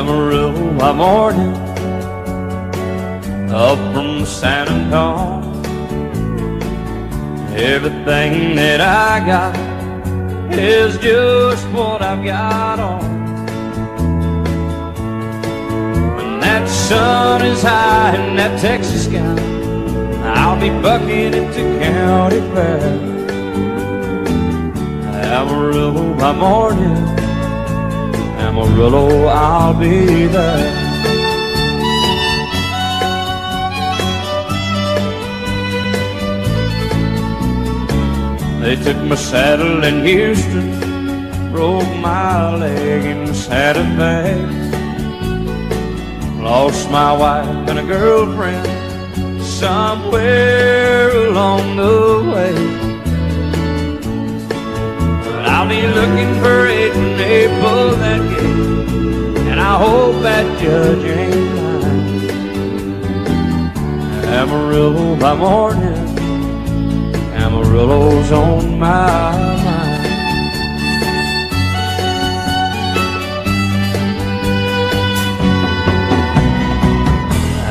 Amarillo by morning, up from San Antonio. Everything that I got is just what I've got on. When that sun is high in that Texas sky, I'll be bucking into county fair. Amarillo by morning, Amarillo, I'll be there. They took my saddle in Houston, broke my leg in Santa Fe. Lost my wife and a girlfriend somewhere along the way. But I'll be looking for it when they pull that gate, and I hope that judge ain't lying. Amarillo by morning, Amarillo's on my mind.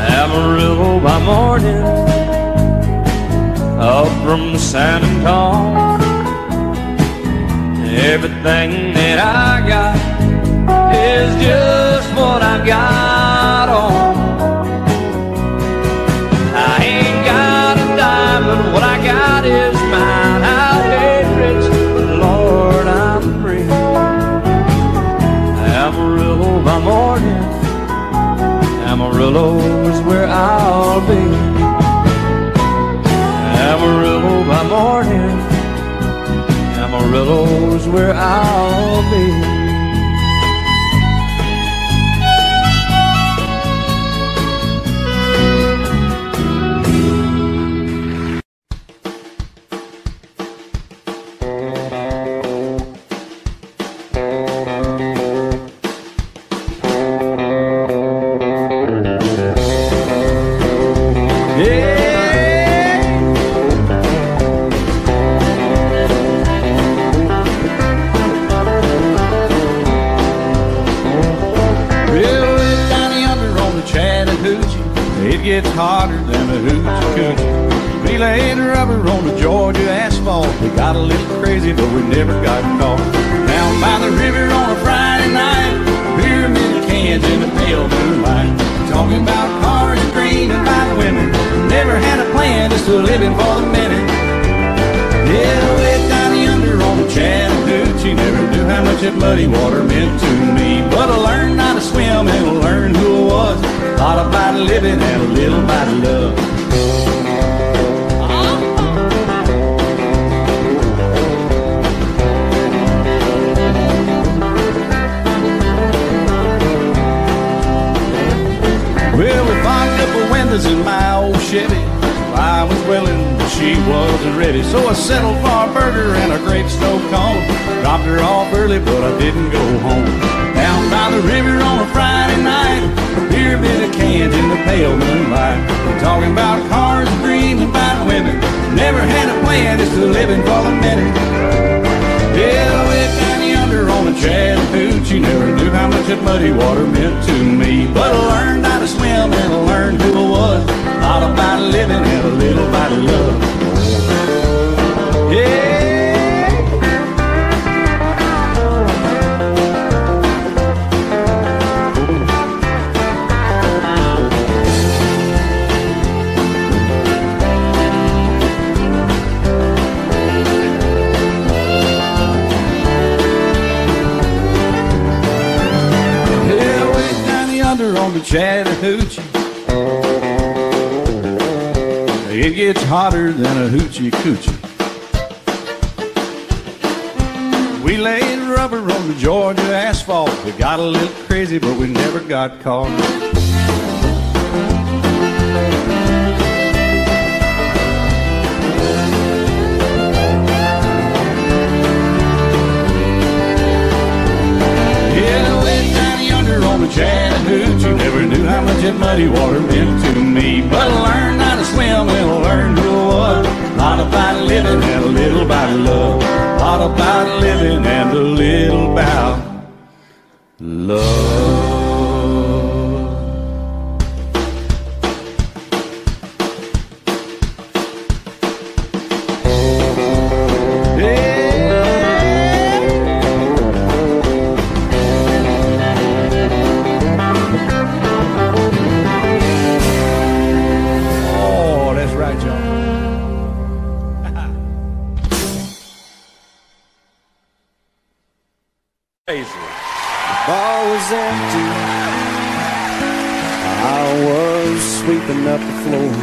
Amarillo by morning, up from San Antonio. Everything that I got is just what I've got on. I ain't got a dime, but what I got is mine. I ain't rich, but Lord, I'm free. Amarillo by morning, Amarillo is where I'll be. Amarillo by morning, Amarillo's where I'll be. It's hotter than a hoochie coochie. We laid rubber on the Georgia asphalt. We got a little crazy, but we never got caught. Down by the river on a Friday night, pyramid of cans in the pale moonlight. Talking about cars and dreaming by the women. Never had a plan, just a living for the minute. Yeah, way down yonder on the Chattahoochee. Never knew how much that muddy water meant to me. But I learned how to swim and I learned who I was. A lot about living and a little about love. Well, we fogged up the windows in my old Chevy. I was willing, but she wasn't ready. So I settled for a burger and a grape stove cone. Dropped her off early, but I didn't go home. Down by the river on a Friday night, a pyramid of cans in the pale moonlight. Talking about cars and dreaming about women. Never had a plan, just a living for the minute. Yeah, way down yonder on the Chattahoochee. Never knew how much that muddy water meant to me. But I learned how to swim and I learned who I was. A lot about living and a little about love. Yeah. On the Chattahoochee, it gets hotter than a hoochie coochie. We laid rubber on the Georgia asphalt. We got a little crazy, but we never got caught. On the Chattahoochee, never knew how much that muddy water meant to me. But I learned how to swim and I learned who I was. A lot about living and a little about love. A lot about living and a little about love. Paisley. The bar was empty. I was sweeping up the floor.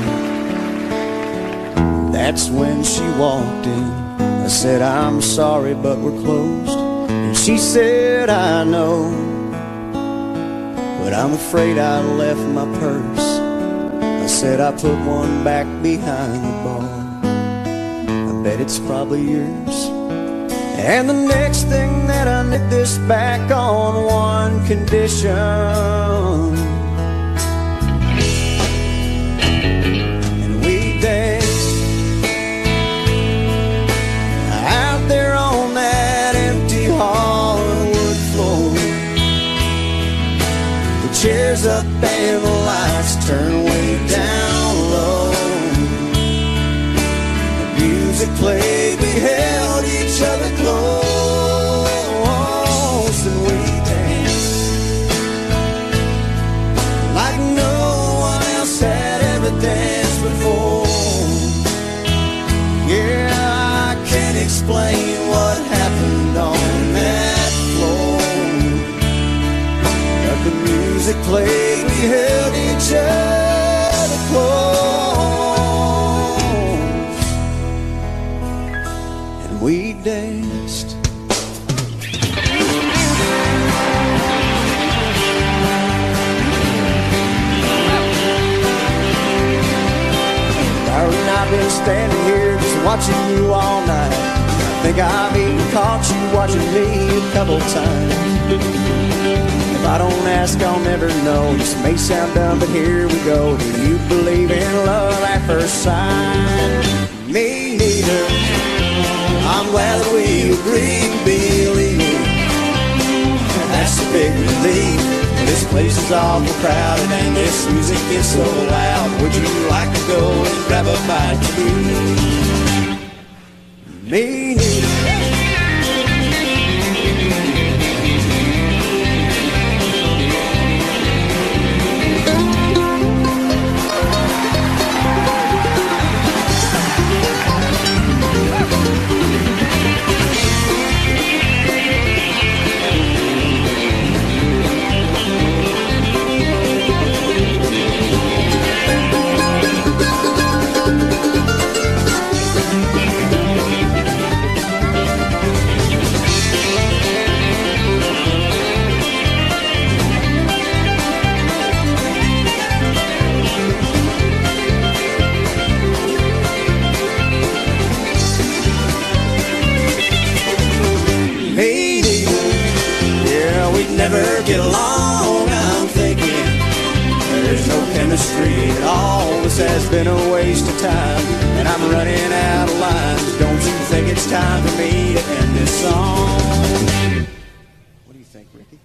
That's when she walked in. I said, I'm sorry, but we're closed. And she said, I know, but I'm afraid I left my purse. I said, I put one back behind the bar. I bet it's probably yours. And the next thing that I knit this back on one condition. And we danced out there on that empty hardwood floor. The chairs up and the lights turned way down low. The music played, we held each other close, and we danced like no one else had ever danced before. Yeah, I can't explain what happened on that floor, but the music played, we held each other close, and we danced. I've been standing here just watching you all night. I think I've even caught you watching me a couple times. If I don't ask, I'll never know. This may sound dumb, but here we go. Do you believe in love at first sight? Me neither. I'm glad that we agreed to believe. That's a big relief. This place is awful crowded and this music is so loud. Would you like to go and grab a bite to eat? Me neither. Never get along, I'm thinking. There's no chemistry at all. This has been a waste of time, and I'm running out of lines. Don't you think it's time for me to end this song? What do you think, Ricky?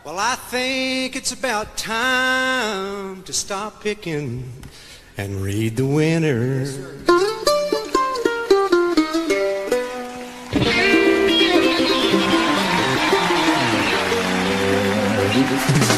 Well, I think it's about time to stop picking and read the winner. Yes,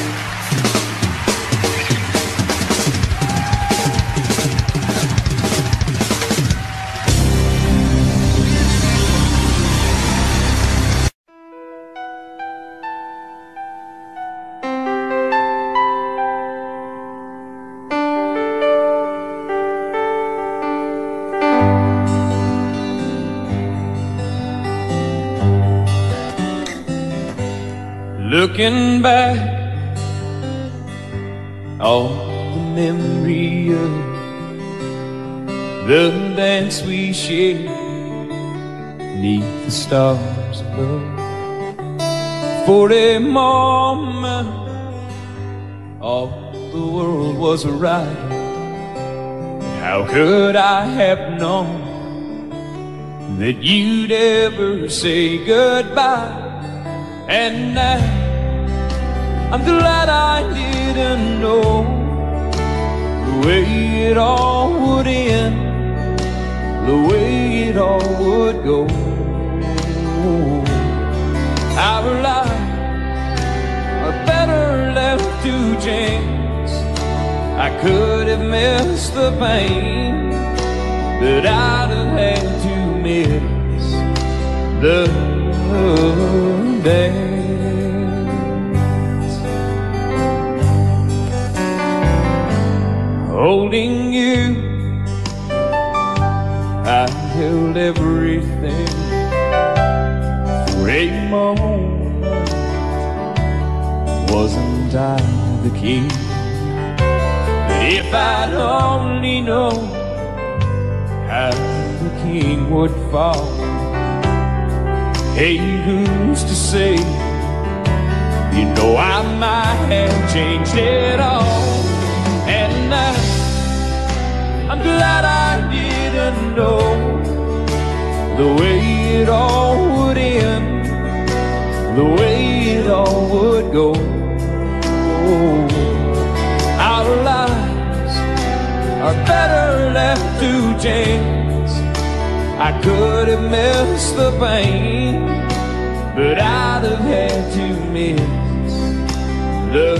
Looking back, all the memory of the dance we shared neath the stars above. For a moment, all the world was right. How could I have known that you'd ever say goodbye? And now I'm glad I didn't know the way it all would end, the way it all would go. Our lives are better left to chance. I could have missed the pain, but I'd have had to miss the dance. Holding you, I held everything for a moment. Wasn't I the king? If I'd only known how the king would fall. Hey, who's to say? You know I might have changed it all. And I'm glad I didn't know the way it all would end, the way it all would go. Our lives are better left to chance. I could have missed the pain, but I'd have had to miss the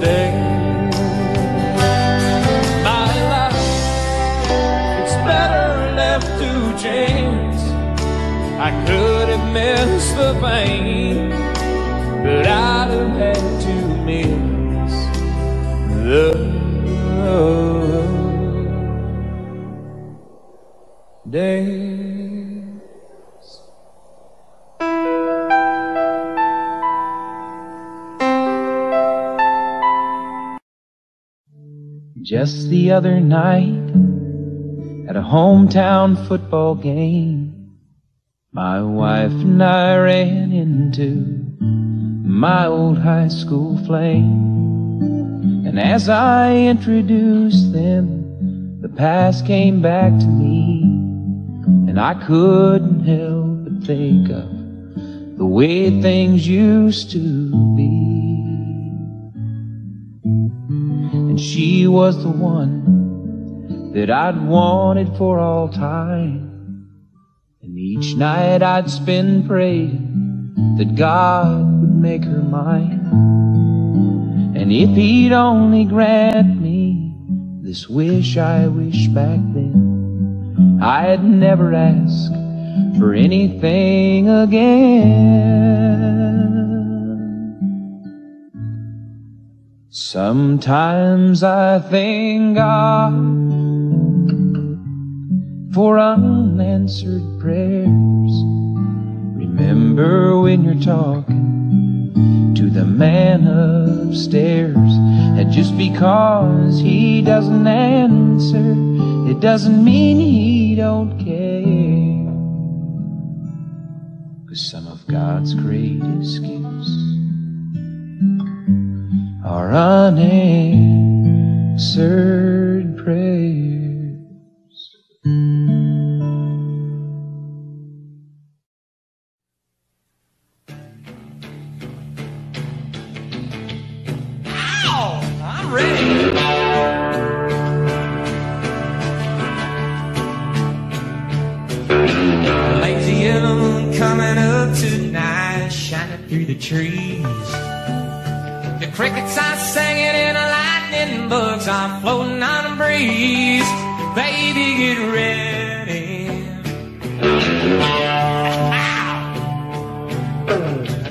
day. My life, it's better left to chance. I could have missed the pain, but I'd have had to miss the days. Just the other night, at a hometown football game, my wife and I ran into my old high school flame. And as I introduced them, the past came back to me, and I couldn't help but think of the way things used to be. And she was the one that I'd wanted for all time. And each night I'd spend praying that God would make her mine. And if he'd only grant me this wish I wish back then, I'd never ask for anything again. Sometimes I thank God for unanswered prayers. Remember when you're talking to the man upstairs, and just because he doesn't answer, it doesn't mean he don't care. 'Cause some of God's greatest gifts are unanswered prayers. Through the trees, the crickets are singing and the lightning bugs are floating on the breeze. Baby, get ready.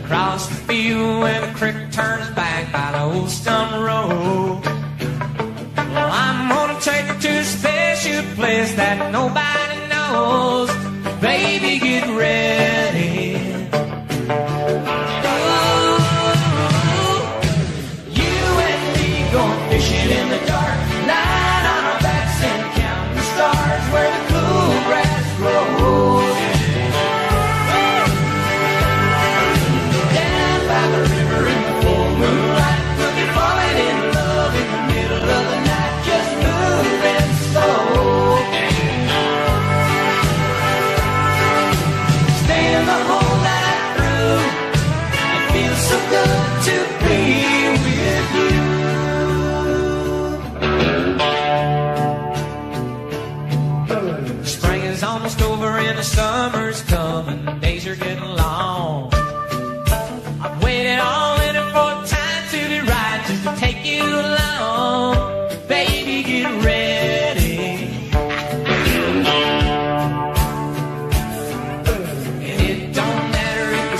Across the field where the creek turns back by the old stone road, well, I'm gonna take you to a special place that nobody knows. Baby, get ready. Fishing in the dark, lying on our backs and counting the stars where the cool grass grows. Down by the river in the full moonlight, we'll be falling in love in the middle of the night, just moving slow. Staying the whole night through, it feels so good to be with you. Almost over and the summer's coming, the days are getting long. I've waited all winter for time to be right, just to take you along. Baby, get ready. And it don't matter if the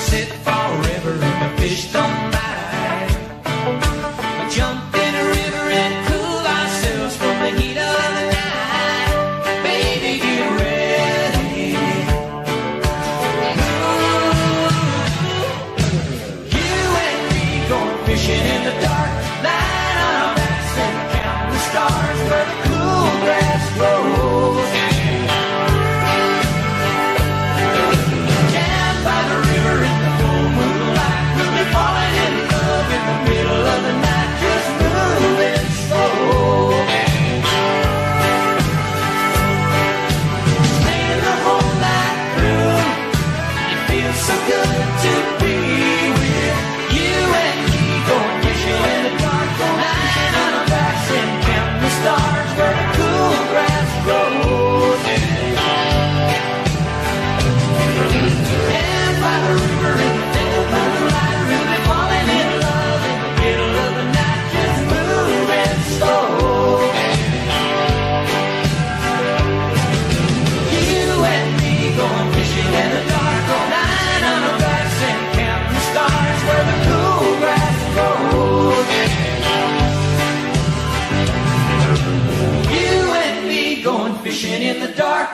fishing in the dark.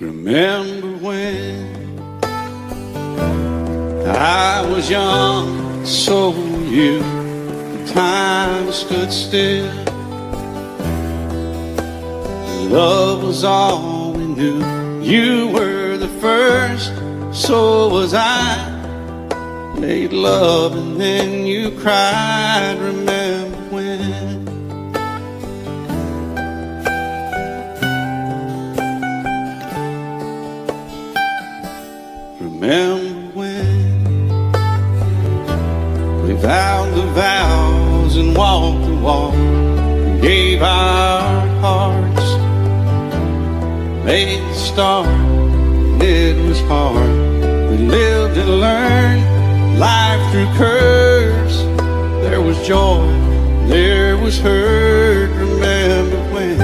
Remember when I was young, so were you. Time stood still. Love was all we knew. You were the first, so was I. Made love and then you cried. Remember when? Remember when we vowed the vows and walked the walk, and gave our hearts, made the start, and it was hard. We lived and learned life through curves. There was joy, there was hurt. Remember when?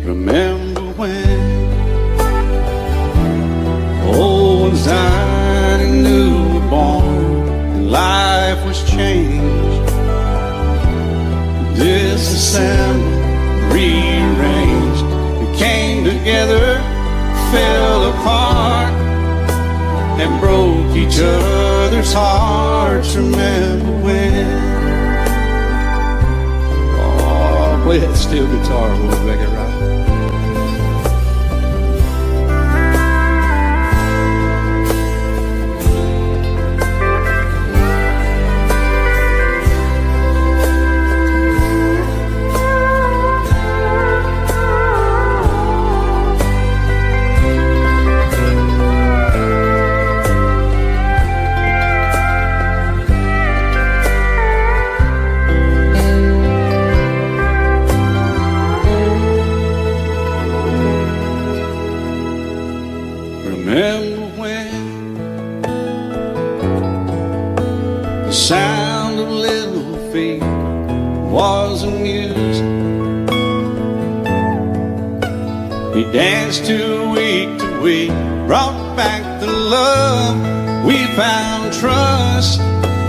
Remember when old ones died and new were born, and life was changed, disassembled, rearranged. We came together, fell apart, and broke each other's hearts. Remember when? Oh, play that steel guitar, we'll make it right. Remember when the sound of little feet was amusing? We danced to week, brought back the love. We found trust,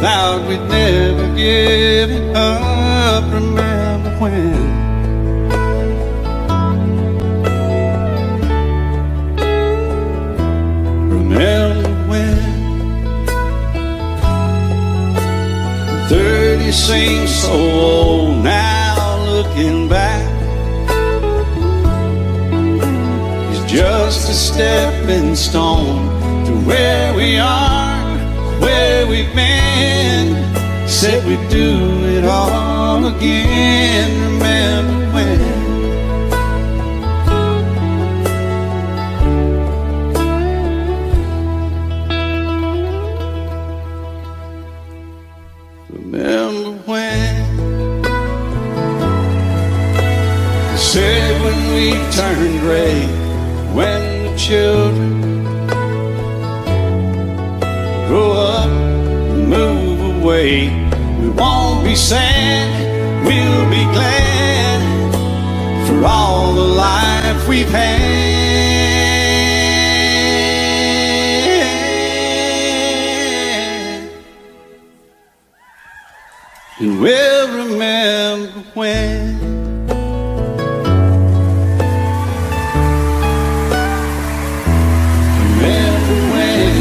vowed we'd never give it up. Remember when? Remember when 30 seems so old now, looking back. It's just a stepping stone to where we are, where we've been. Said we'd do it all again. Remember when? Remember when they said when we turned gray, when the children grow up and move away, we won't be sad, we'll be glad for all the life we've had. And we'll remember when. Remember when.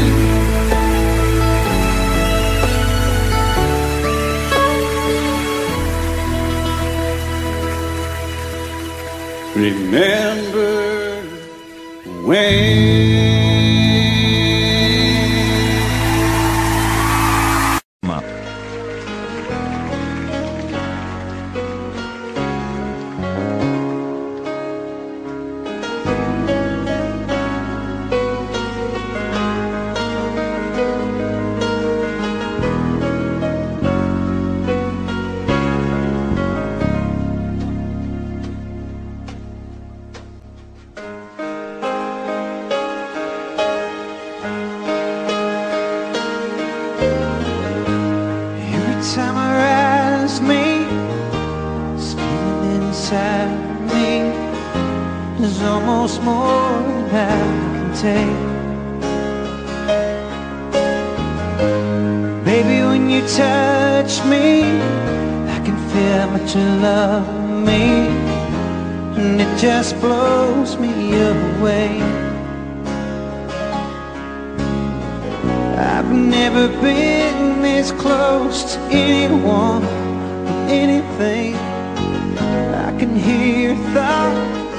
Remember when. is almost more than I can take. Baby, when you touch me, I can feel how much you love me, and it just blows me away. I've never been this close to anyone or anything. I can hear your thoughts,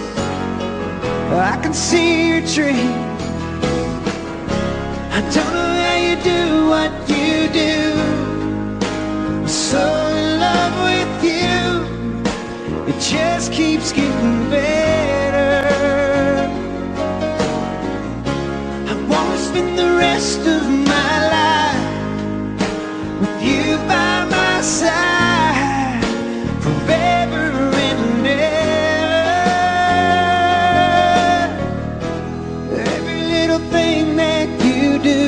I can see your dreams. I don't know how you do what you do. I'm so in love with you, it just keeps getting better. I wanna spend the rest of my life with you by my side, forever and ever. Every little thing that you do,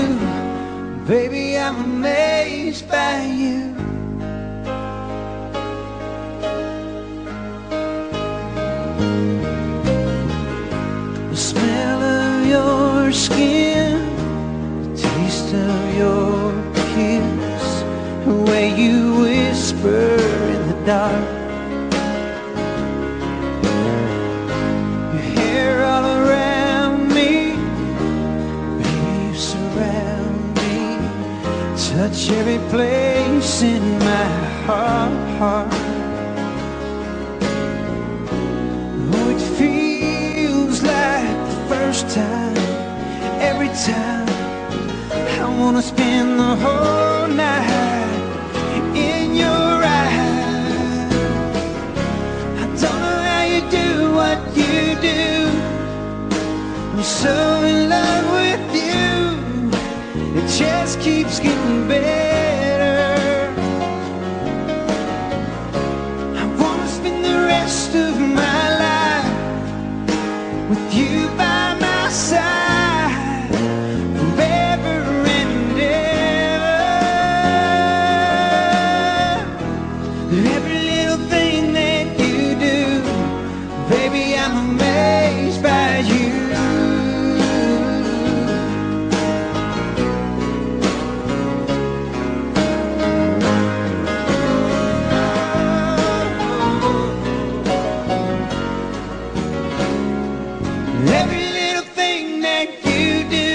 baby, I'm amazed by you. The smell of your skin, the taste of your kiss, the way you whisper in the dark, your hair all around me, baby, you surround me, touch every place in my heart. Oh, it feels like the first time, every time. I wanna spend the whole night in your eyes. I don't know how you do what you do. I'm so in love with you, it just keeps getting better. I wanna spend the rest of my life with you by my side, forever and ever. Every little thing that you do, baby, I'm amazed by you. Every little thing that you do,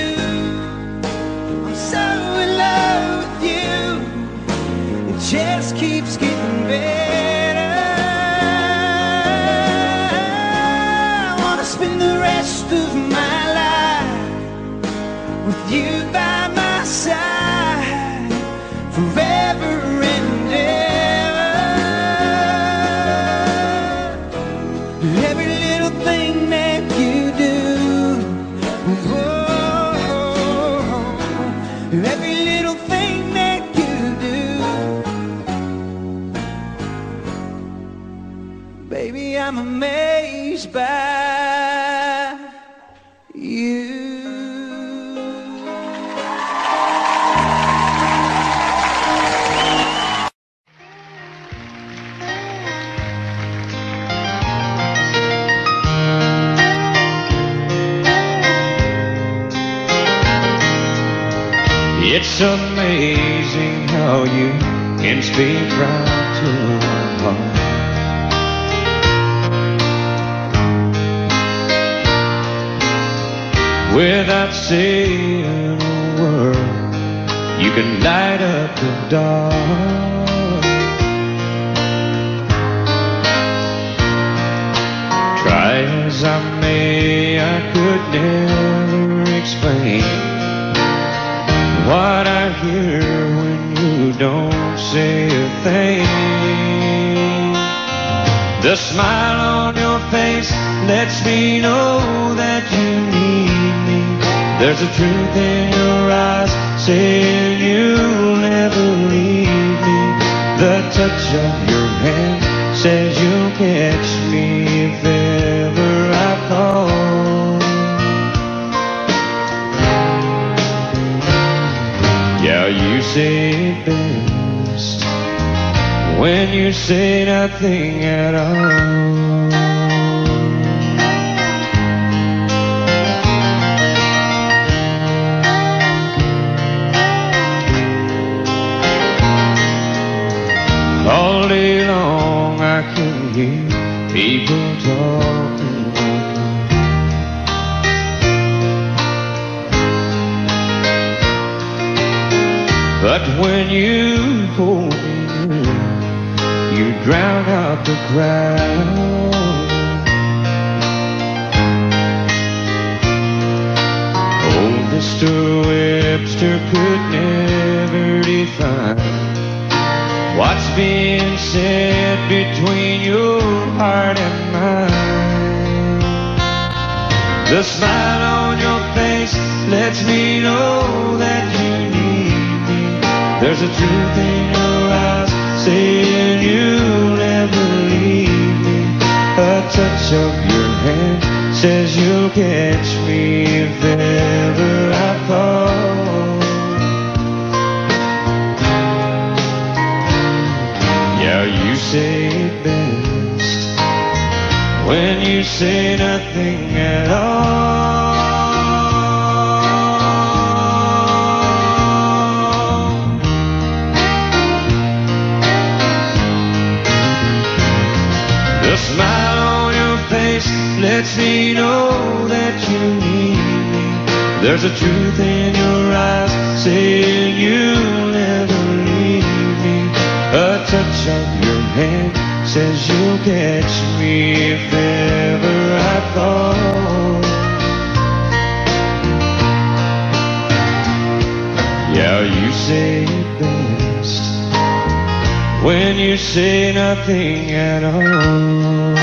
I'm so in love with you, it just keeps getting better. I wanna spend the rest of my life with you by my side, forever and ever. Every little thing that you do, whoa, every little thing that you do, baby, I'm amazed by you. It's amazing how you can speak right to my heart. Without saying a word, you can light up the dark. Try as I may, I could never explain what I hear when you don't say a thing. The smile on your face lets me know that you need me. There's a truth in your eyes saying you'll never leave me. The touch of your hand says you'll catch me if ever I fall. Yeah, you say it best when you say nothing at all. But when you hold me near, you drown out the crowd. Old Mr. Webster could never define what's being said between your heart and mine. The smile on your face lets me know that you need me. There's a truth in your eyes saying you'll never leave me. A touch of your hand says you'll catch me if ever I fall. Yeah, you say it best when you say nothing at all. The smile on your face lets me know that you need me. There's a truth in your eyes saying you'll never leave me. A touch of your hand says you'll catch me if ever I fall. Yeah, you say it best when you say nothing at all.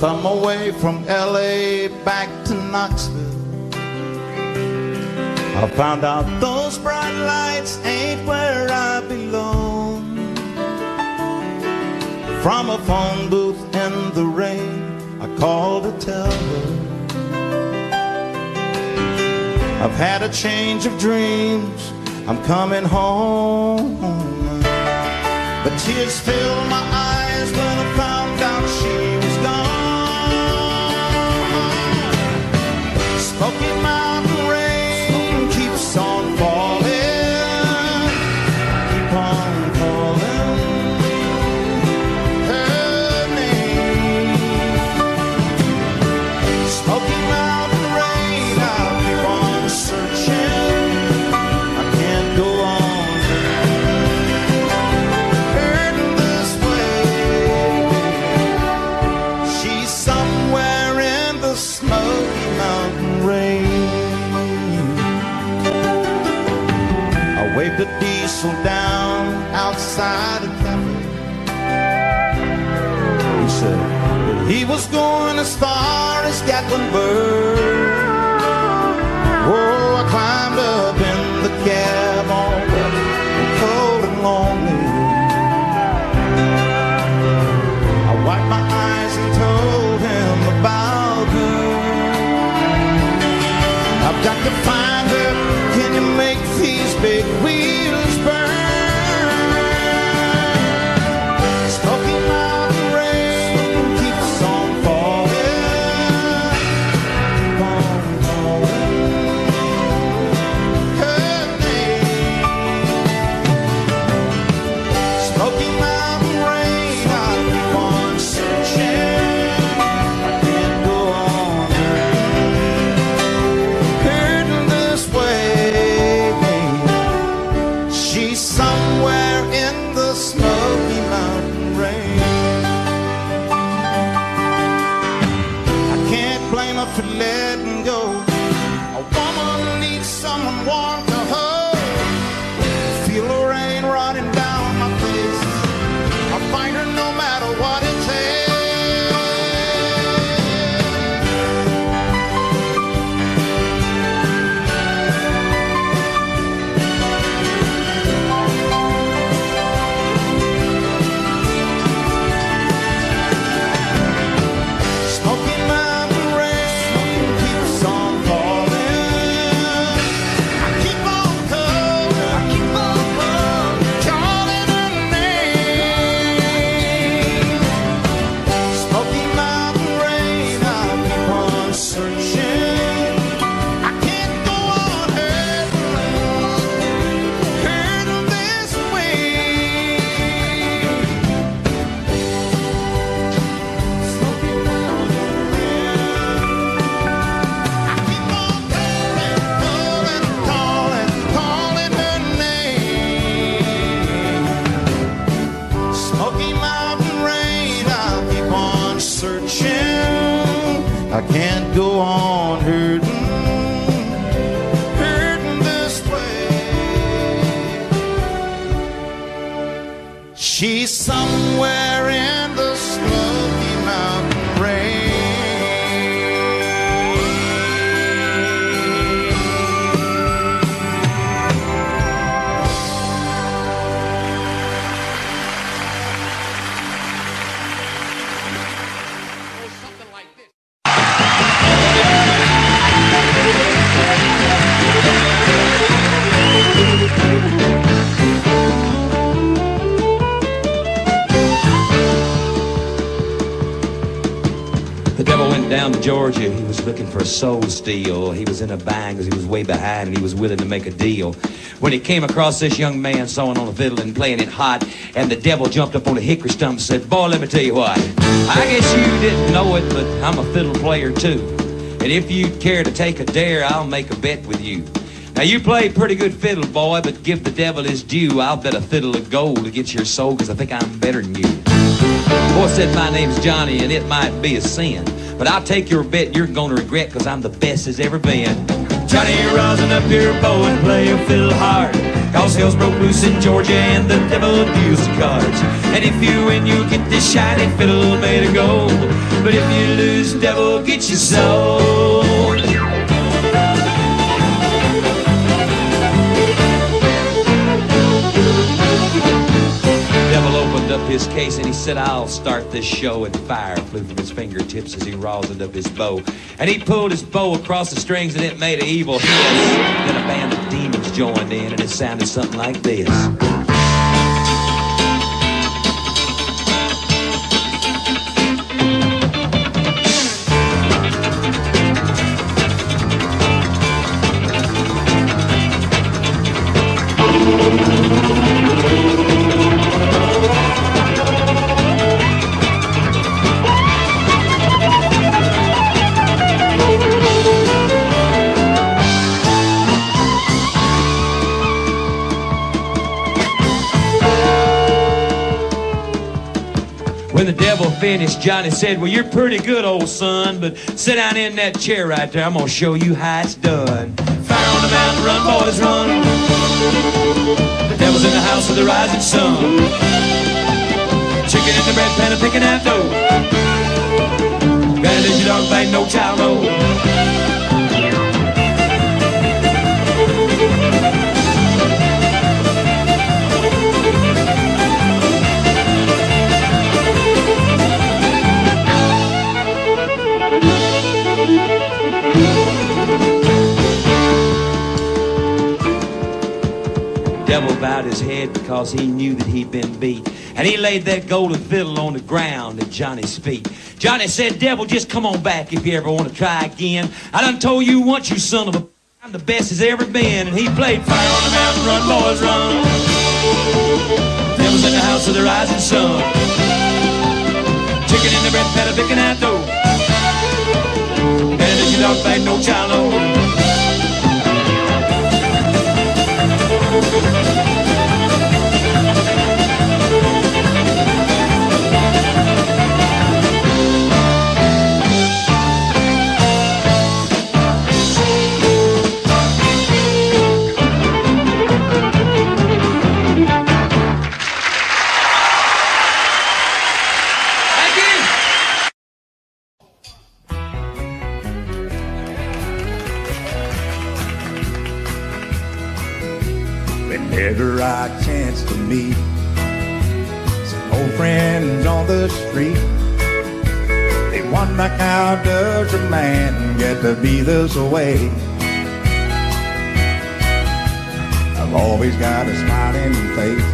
I'm away from LA back to Knoxville. I found out those bright lights ain't where I belong. From a phone booth in the rain, I called to tell her I've had a change of dreams, I'm coming home. But tears filled my eyes when I found out she was gone. Smoky Mountain rain keeps on falling, keep on calling her name. Smoky Mountain rain, I'll keep on searching, I can't go on hurting this way. She's somewhere in the Smoky Mountain rain. I waved a diesel down outside a cafe. He said that he was going as far as Gatlinburg. Oh, I climbed up in the cab all wet and cold and lonely. I wiped my eyes and told him about her. I've got to find her. Can you make these big wheels burn? Smoky Mountain rain keeps on falling, keep on calling her name. Smoky Mountain rain, I'll keep on searching, I can't go on hurting this way. She's somewhere in the Smoky Mountain rain. I can't blame her for letting go. A woman needs someone warm to hold. Feel the rain running down my face. I'll find her no matter what it takes. She's somewhere in the Smoky Mountain range. The devil went down to Georgia. He was looking for a soul steal. He was in a bind because he was way behind and he was willing to make a deal. When he came across this young man sawing on a fiddle and playing it hot, and the devil jumped up on a hickory stump and said, "Boy, let me tell you what. I guess you didn't know it, but I'm a fiddle player too. And if you'd care to take a dare, I'll make a bet with you. Now, you play pretty good fiddle, boy, but give the devil his due. I'll bet a fiddle of gold against your soul because I think I'm better than you." The boy said, "My name's Johnny, and it might be a sin, but I'll take your bet you're gonna regret because I'm the best as ever been." Johnny, rosin up your bow and play a fiddle hard, cause hell's broke loose in Georgia and the devil deals the cards. And if you win, you'll get this shiny fiddle made of gold, but if you lose, devil gets your soul. Devil opened up his case and he said, "I'll start this show," and fire flew from his fingertips as he rosined up his bow. And he pulled his bow across the strings and it made an evil hiss. Then a band of demons joined in and it sounded something like this. When the devil finished, Johnny said, "Well, you're pretty good, old son, but sit down in that chair right there. I'm gonna show you how it's done. Fire on the mountain, run, boys, run. The devil's in the house of the rising sun. Chicken in the bread pan and picking out dough. Better let your dog bang, no child, no." Devil bowed his head because he knew that he'd been beat, and he laid that golden fiddle on the ground at Johnny's feet. Johnny said, "Devil, just come on back if you ever want to try again. I done told you once, you son of a, I'm the best as ever been." And he played "Fire on the Mountain, Run, Boys, Run." Devil's in the house of the rising sun. Chicken in the bread pan, picking out dough. And if you dog bang, no child, no. Whenever I chance to meet some old friends on the street, they wonder how does a man get to be this way. I've always got a smiling face,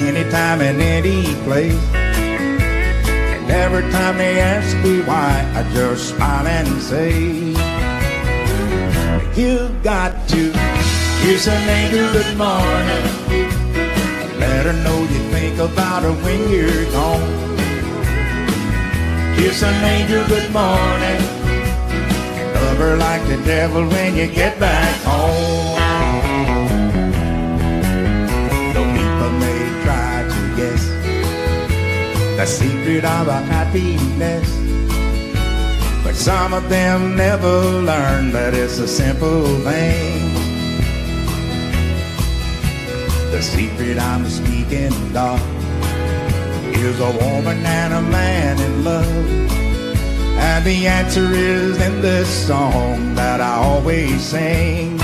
anytime and any place. And every time they ask me why, I just smile and say, "You've got to kiss an angel good morning, let her know you think about her when you're gone. Kiss an angel good morning, love her like the devil when you get back home." Though people may try to guess the secret of our happiness, but some of them never learn that it's a simple thing. The The secret I'm speaking of is a woman and a man in love. And the answer is in this song that I always sing.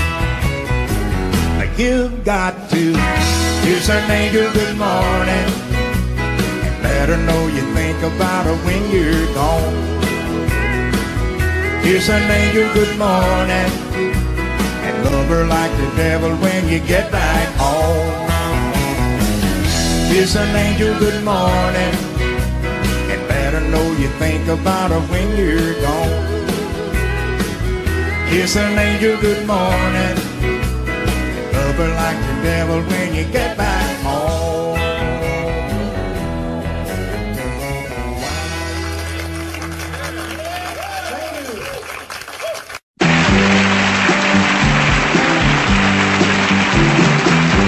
You've got to kiss an angel good morning, let her know you think about her when you're gone. Kiss an angel good morning and love her like the devil when you get back home. Kiss an angel good morning and let her know you think about her when you're gone. Kiss an angel good morning, love her like the devil when you get back home.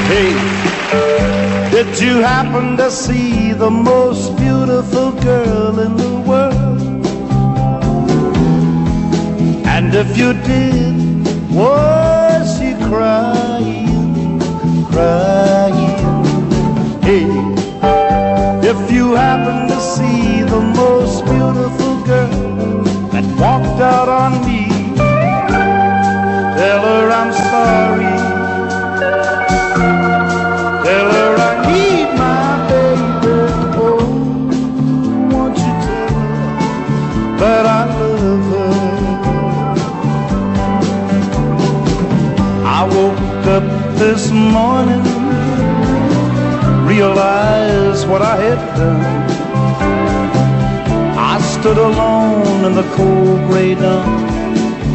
Hey, did you happen to see the most beautiful girl in the world? And if you did, was she crying, crying? Hey, if you happen to see the most beautiful girl that walked out on me, tell her I'm sorry. Tell her I need my baby. Oh, won't you tell her that I love her? I woke up this morning, realized what I had done. I stood alone in the cold gray dawn.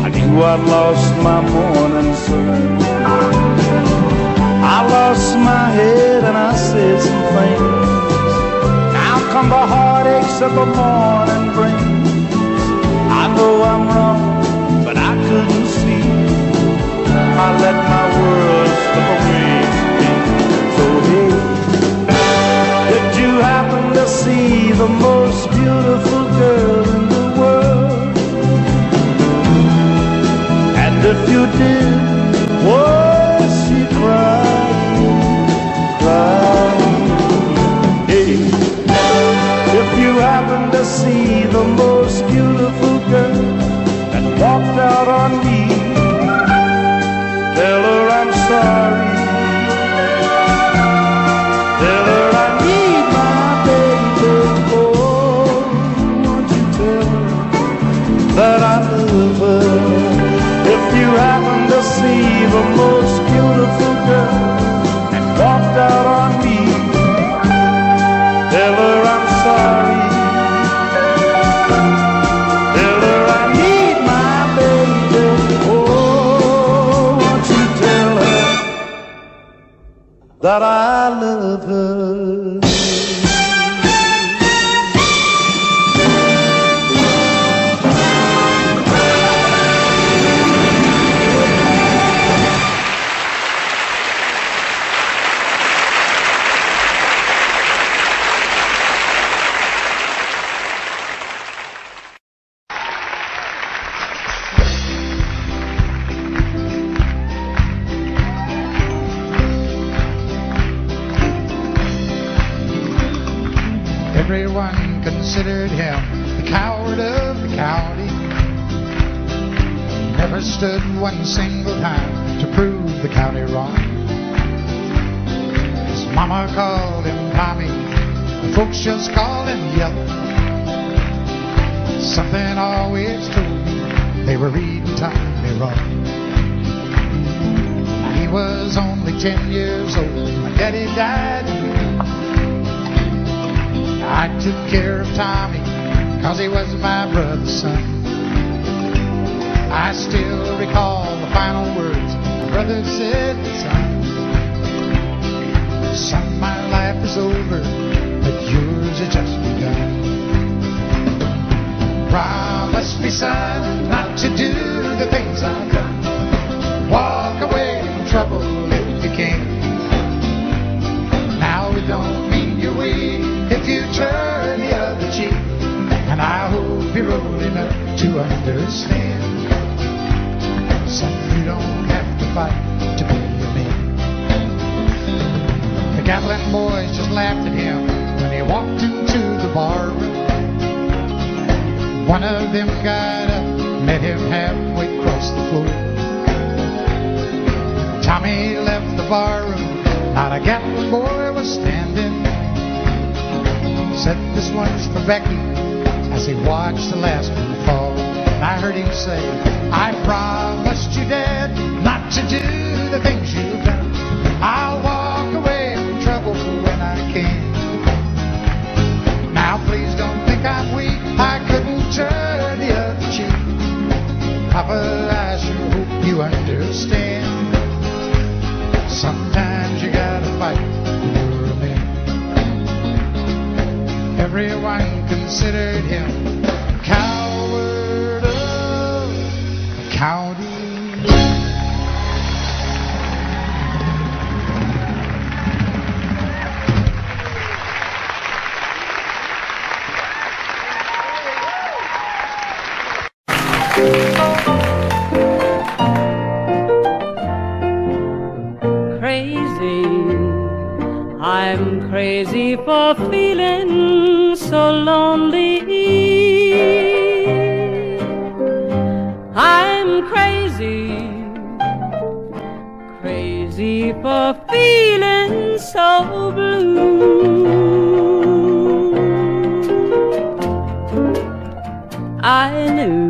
I knew I'd lost my morning sun. I lost my head and I said some things. Now come the heartaches that the morning brings. I know I'm wrong, but I couldn't see. I let my world slip away from me. So hey, did you happen to see the most beautiful girl in the world? And if you did, was she crying, crying? Hey, if you happen to see the most beautiful girl that walked out on me, tell her I'm sorry. Tell her I need my baby. Oh, won't you tell her that I love her? If you happen to see the most beautiful girl that walked out on me, tell her I'm sorry. Tell her I need my baby. Oh, won't you tell her that I love her? Everyone considered him the coward of the county. Never stood one single time to prove the county wrong. His mama called him Tommy, the folks just called him Yellow. Something always told me they were reading Tommy wrong. He was only 10 years old, my daddy died. I took care of Tommy, 'cause he was my brother's son. I still recall the final words my brother said, son, my life is over, but yours has just begun. Promise me, son, not to do the things I've done. Walk away from trouble if you can. Now it don't mean you're weak if you turn the other cheek, and I hope you're old enough to understand. Son, you don't have to fight to be a man. laughed at him when he walked into the bar room. One of them got up, met him halfway across the floor. Tommy left the bar room, not a Gatlin boy was standing. Said, "This one's for Becky," as he watched the last one fall. And I heard him say, "I promised you, Dad, not to do the things you've done. I'll walk away from trouble when I can. Now please don't think I'm weak, I couldn't turn the other cheek. Papa, I sure hope you understand. Sometimes you gotta fight for a man." Everyone considered him coward of the county. Crazy, I'm crazy for feeling so lonely. I'm crazy, crazy for feeling so blue. I knew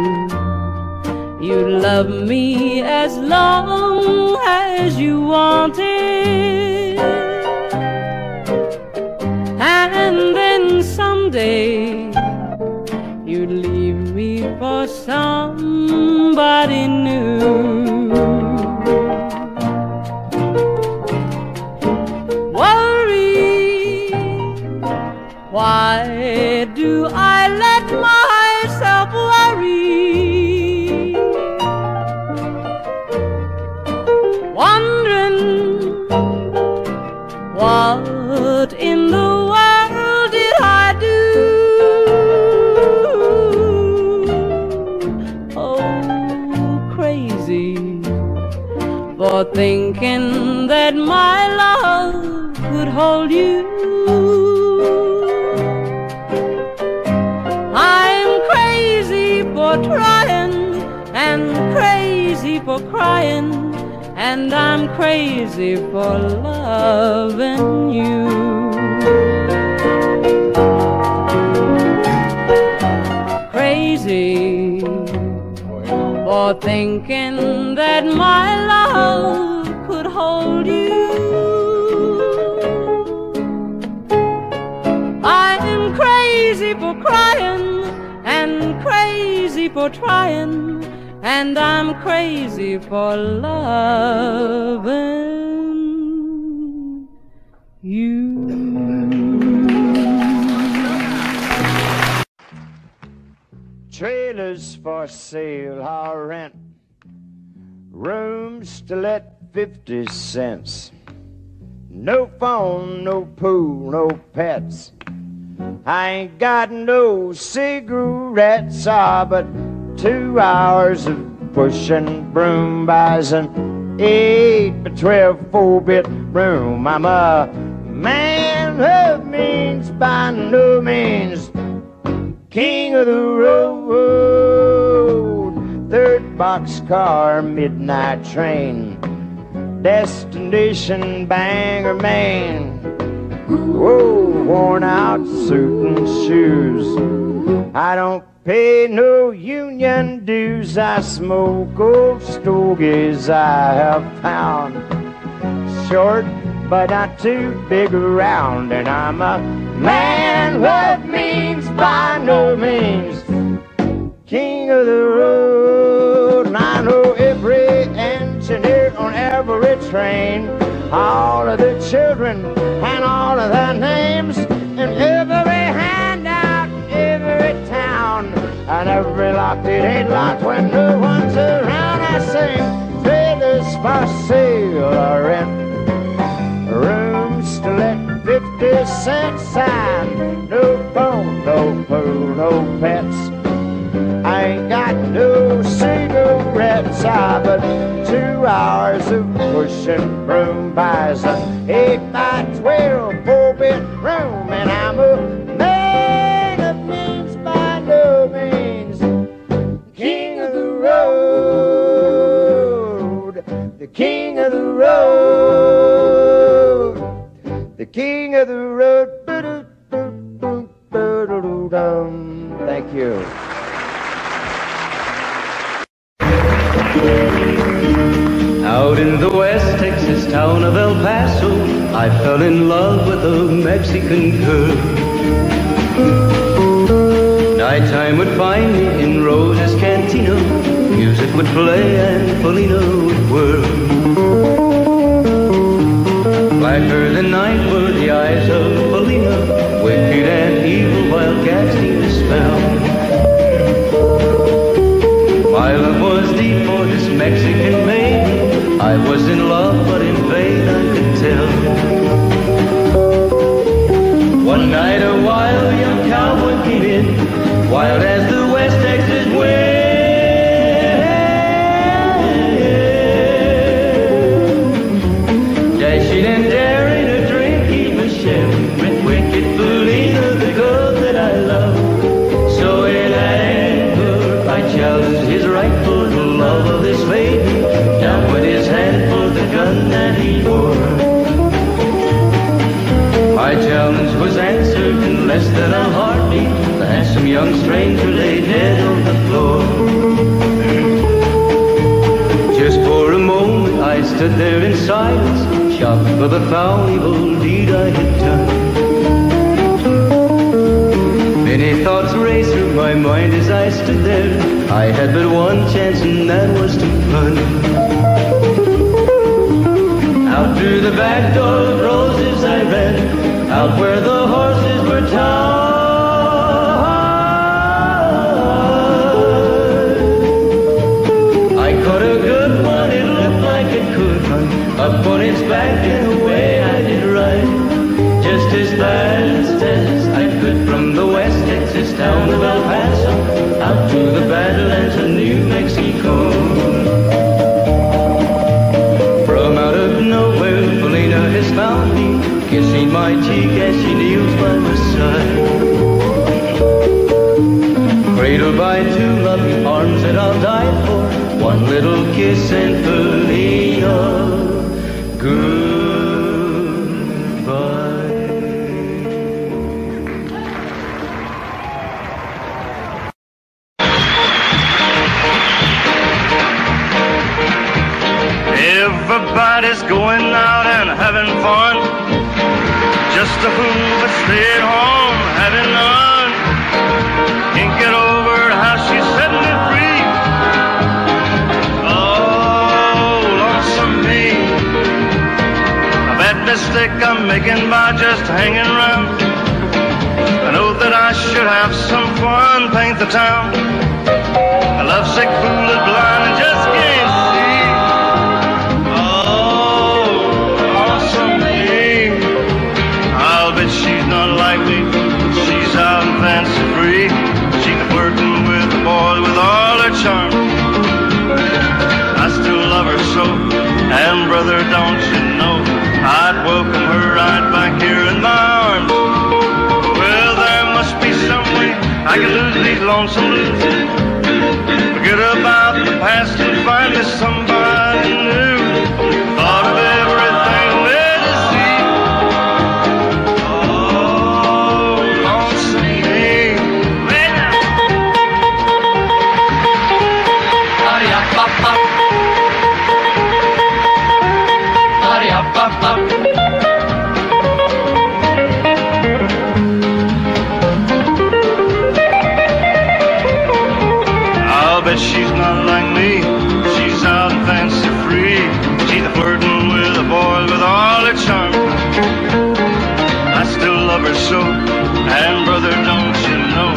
you'd love me as long as you wanted, and then someday you'd leave me for somebody new. Worry, why do I let myself worry? Wondering what in the world did I do? Oh, crazy for thinking that my love could hold you. I'm crazy for trying and crazy for crying, and I'm crazy for loving you. Crazy for thinking that my love could hold you. I'm crazy for crying and crazy for trying, and I'm crazy for loving you. Trailers for sale or rent, rooms to let 50 cents. No phone, no pool, no pets. I ain't got no cigarettes, but 2 hours of pushing broom buys an 8 by 12 4-bit room. I'm a man of means, by no means king of the road. Third boxcar, midnight train, destination Bangor, Maine. Whoa, worn out suit and shoes. I don't pay no union dues. I smoke old stogies I have found, short but not too big around. And I'm a man of means, by no means king of the road. And I know every engineer on every train, all of the children and all of their names, and every handout in every town, and every lock that ain't locked when no one's around. I sing trailers for sale or rent, rooms to let 50 cents sign. No phone, no pool, no pets. I ain't got no cigarettes, sigh, but 2 hours of pushing broom buys an 8x12 4-bedroom, and I'm a man of means by no means. King of the road, the king of the road, the king of the road. Thank you. Out in the West Texas town of El Paso, I fell in love with a Mexican girl. Nighttime would find me in Rose's Cantina, music would play and Felina would whirl. Blacker than night were the eyes of Felina, wicked and evil while casting a spell. My love was deep for this Mexican maiden, I was in love but in vain I could tell. One night a wild young cowboy came in, wild as the West Texas wind. Dashing and daring a drink he was sharing with wicked Felina, the girl that I love. So in anger I challenged his right for the love of this maiden. Down went his hand for the gun that he wore. My challenge was answered in less than a heartbeat. The handsome young stranger lay dead on the floor. Just for a moment I stood there in silence, shocked for the foul evil deed I had done. Many thoughts raced through my mind as I stood there. I had but one chance and that was to run. Out through the back door of Roses I ran, out where the horses were tied. I caught a good one, it looked like it could run, up on its back and away I did ride. Just as fast as I could from the West Texas town of El Paso, out to the Badlands of New Mexico. From out of nowhere, Felina has found me, kissing my cheek as she kneels by my side. Cradled by two loving arms that I'll die for, one little kiss and Felina, goodbye. Everybody's going out and having fun. Just a fool but stay at home having none. Can't get over how she's setting me free. Oh, lonesome me. A bad mistake I'm making by just hanging around. I know that I should have some fun, paint the town. A lovesick fool is blind and just can't see. She's not like me, she's out and fancy free. She's flirting with the boy with all her charm. I still love her so, and brother, don't you know, I'd welcome her right back here in my arms. Well, there must be some way I can lose these lonesome blues. Forget about the past and find me somebody new. Thought of everything there to see. I'll bet she's not like me. She's out and fancy free. She's flirting with a boy with all her charm. I still love her so, and brother, don't you know,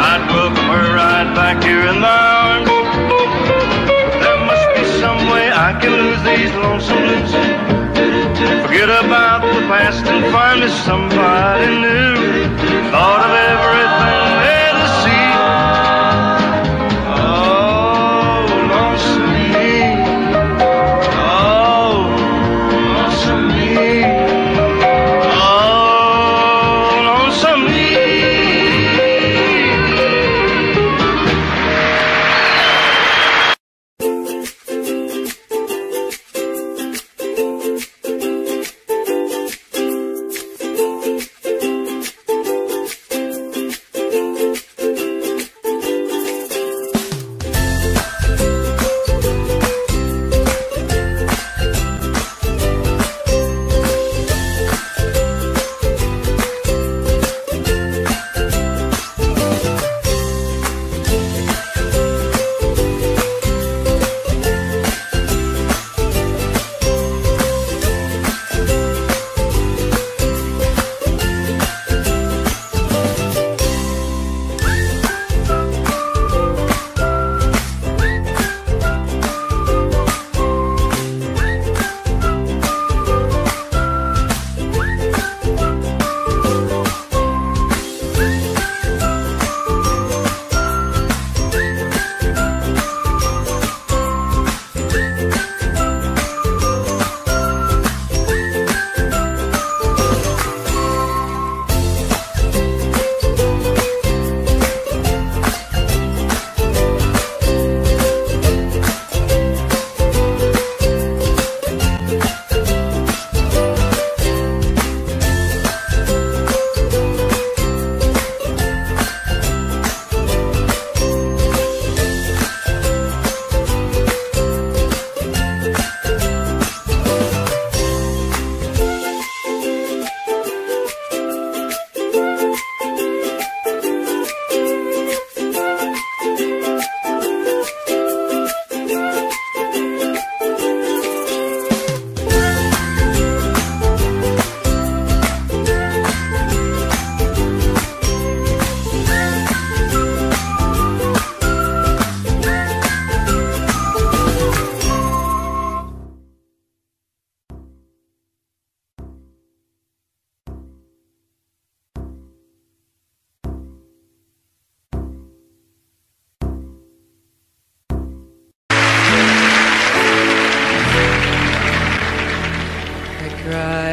I'd welcome her right back here in my arms. There must be some way I can lose these lonesome blues. Forget about the past and find me somebody new. Thought of everything there to see. Oh, lonesome me.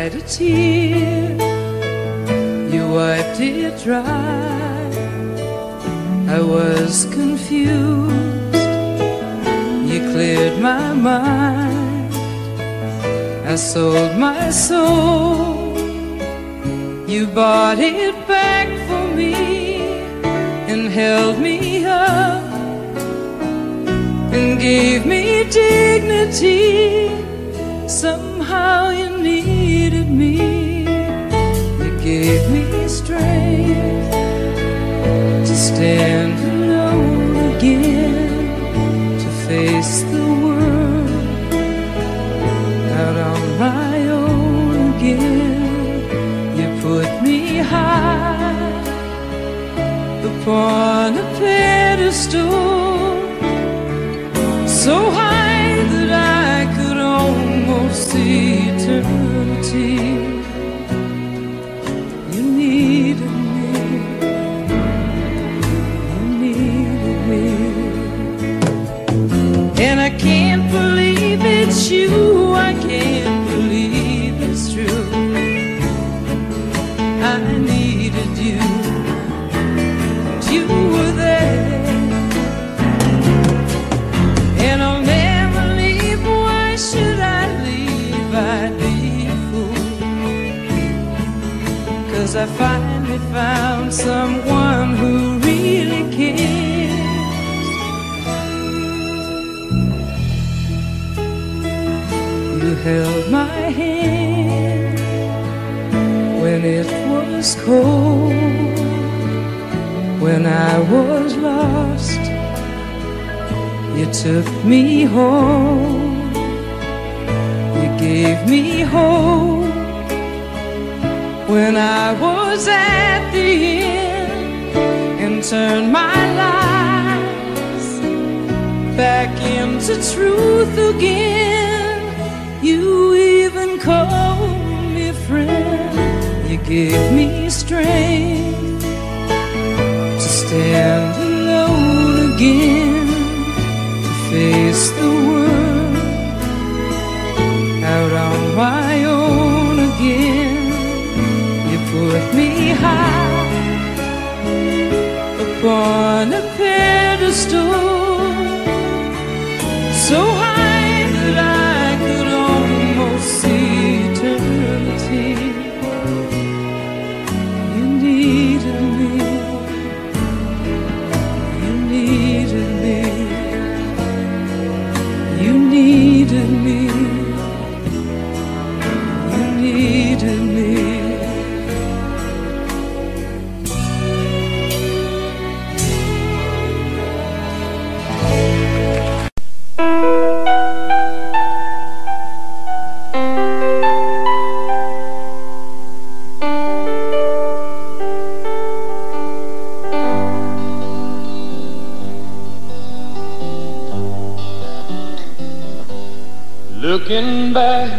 cried a tear, you wiped it dry. I was confused, you cleared my mind. I sold my soul, you bought it back for me and held me up and gave me dignity. Somehow you needed me, you gave me strength to stand alone again, to face the world out on my own again. You put me high upon a pedestal, so high that I could almost see eternity. You needed me, you needed me, and I can't believe it's you, I can't believe it's true. I needed you, and you were there, and I'll never leave. Why should I leave? I'd be a fool, 'cause I finally found someone who really cares. You held my hand when it was cold, when I was lost. You took me home, you gave me hope when I was at the end, and turned my lies back into truth again. You even called me friend, you gave me strength to stand alone again, to face the world out on my own again. You put me high upon a pedestal, so high that I could almost see eternity. You needed me, you needed me, you needed me, you needed me. Looking back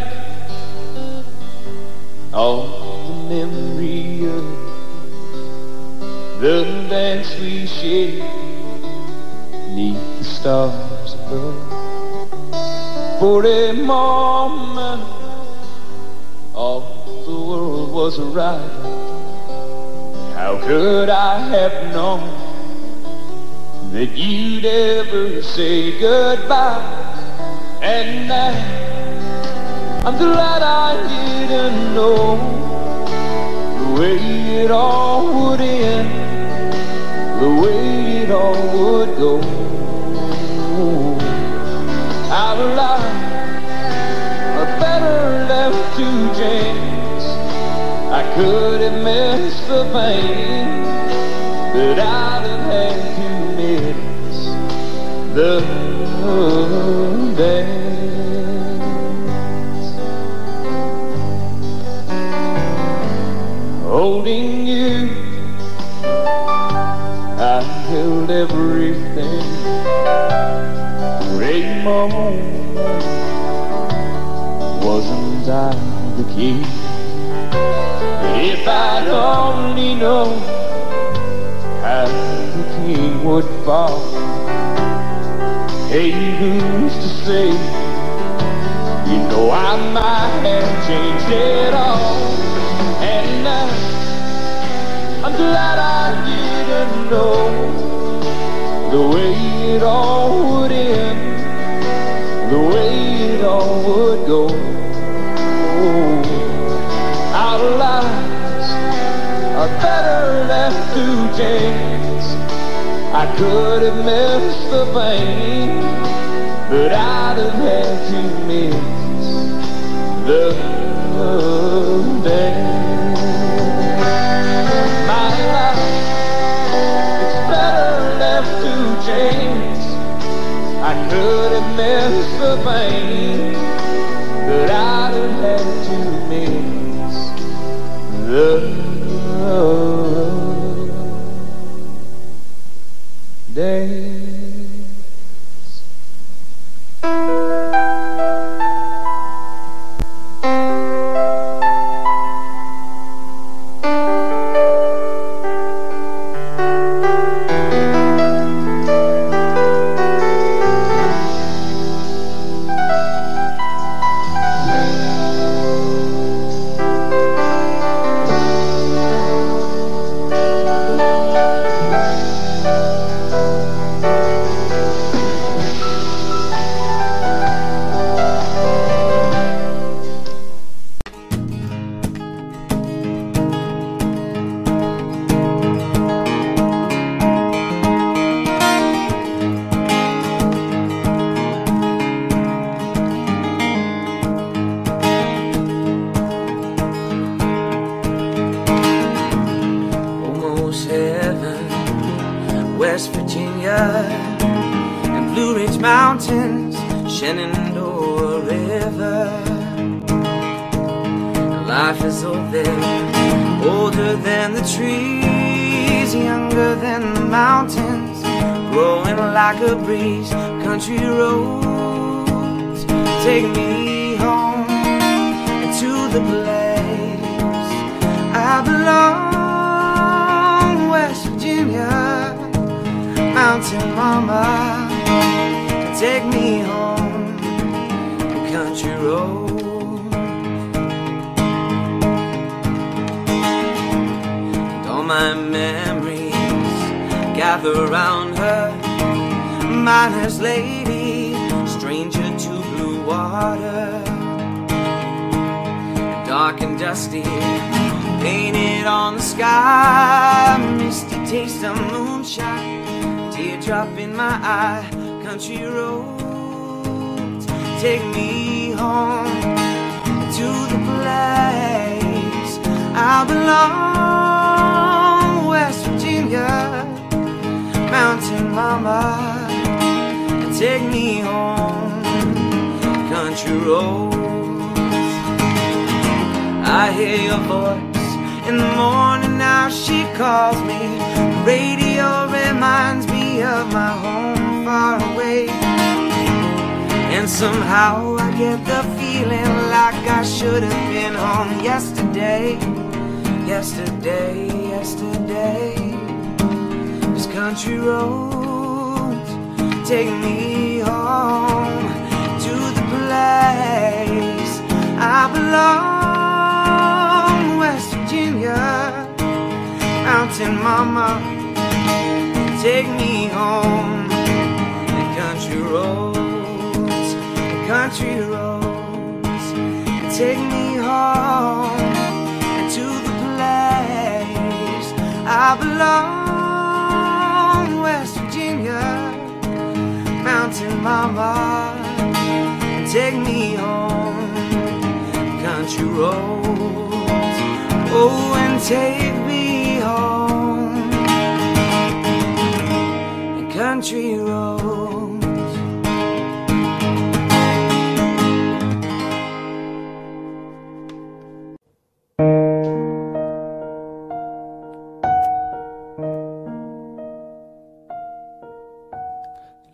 on the memory of the dance we shared beneath the stars above. For a moment all the world was right. How could I have known that you'd ever say goodbye? And now I'm glad I didn't know the way it all would end, the way it all would go. Our life are better left to chance. I could have missed the pain, but I'd have had to miss the dance. Holding you, I held everything. For a moment, wasn't I the key? If I'd only known how the king would fall. Hey, who's to say? You know I might have changed changed it all. And I'm glad I didn't know the way it all would end, the way it all would go. Our lives are better left to chance. I could have missed the vein, but I'd have had to miss the dance. My life, it's better left to chance. I could have missed the vein, but I'd have had to miss the days. Country roads take me home to the place I belong, West Virginia. Mountain mama, take me home, country road. And all my memories gather round her, miner's lady, stranger to blue water, dark and dusty, painted on the sky, misty taste of moonshine, teardrop in my eye. Country roads take me home to the place I belong, West Virginia. Mountain mama, take me home, country roads. I hear your voice in the morning, now she calls me. The radio reminds me of my home far away, and somehow I get the feeling like I should have been home yesterday. Yesterday, yesterday. This country roads take me home to the place I belong, West Virginia. Mountain mama, take me home. The country roads, the country roads, take me home to the place I belong, West Virginia. Mountain mama, take me home, country roads, oh, and take me home, country roads.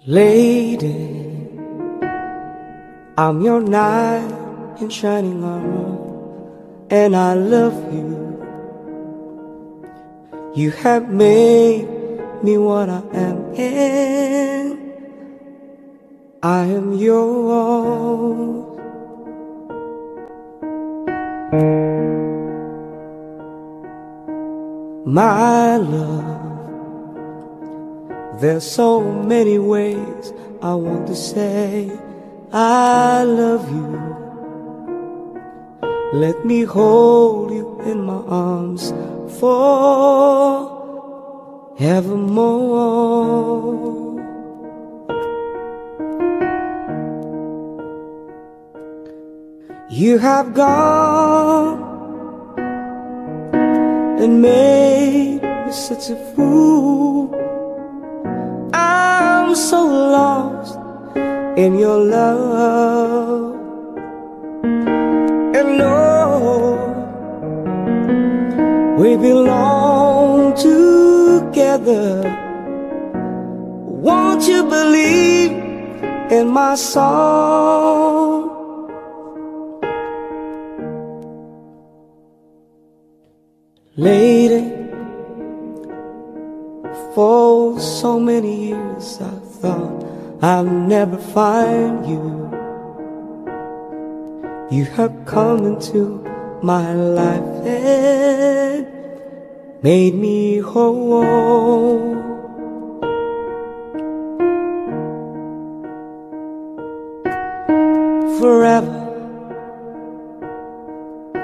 Lady, I'm your knight in shining armor, and I love you. You have made me what I am, and I am yours. My love, there's so many ways I want to say I love you. Let me hold you in my arms forevermore. You have gone and made me such a fool. I'm so lost in your love. And Lord, we belong together. Won't you believe in my song? Lady, for so many years I thought I'd never find you. You have come into my life and made me whole. Forever,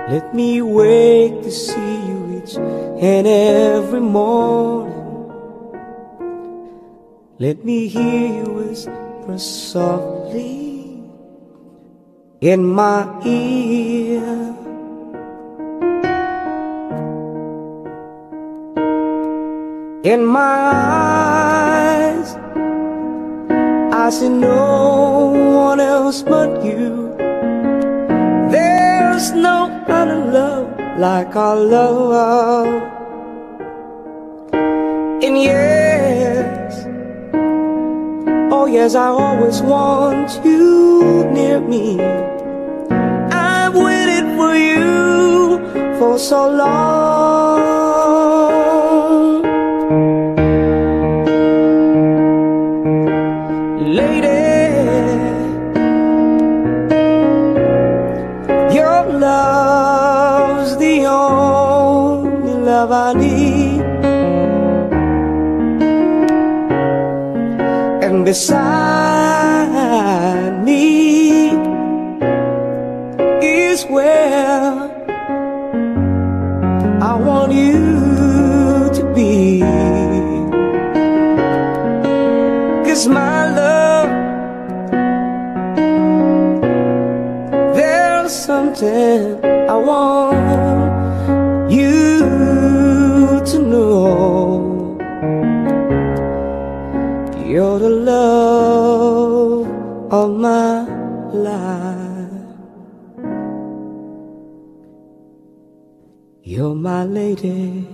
let me wake to see you each and every morning. Let me hear you whisper softly in my ear. In my eyes, I see no one else but you. There's no other love like our love. And yes, oh yes, I always want you near me. I've waited for you for so long. Lady, your love's the only love I need. And beside me is where I want you to be. 'Cause my love, there's something I want you to know. You're the love of my life. You're my lady.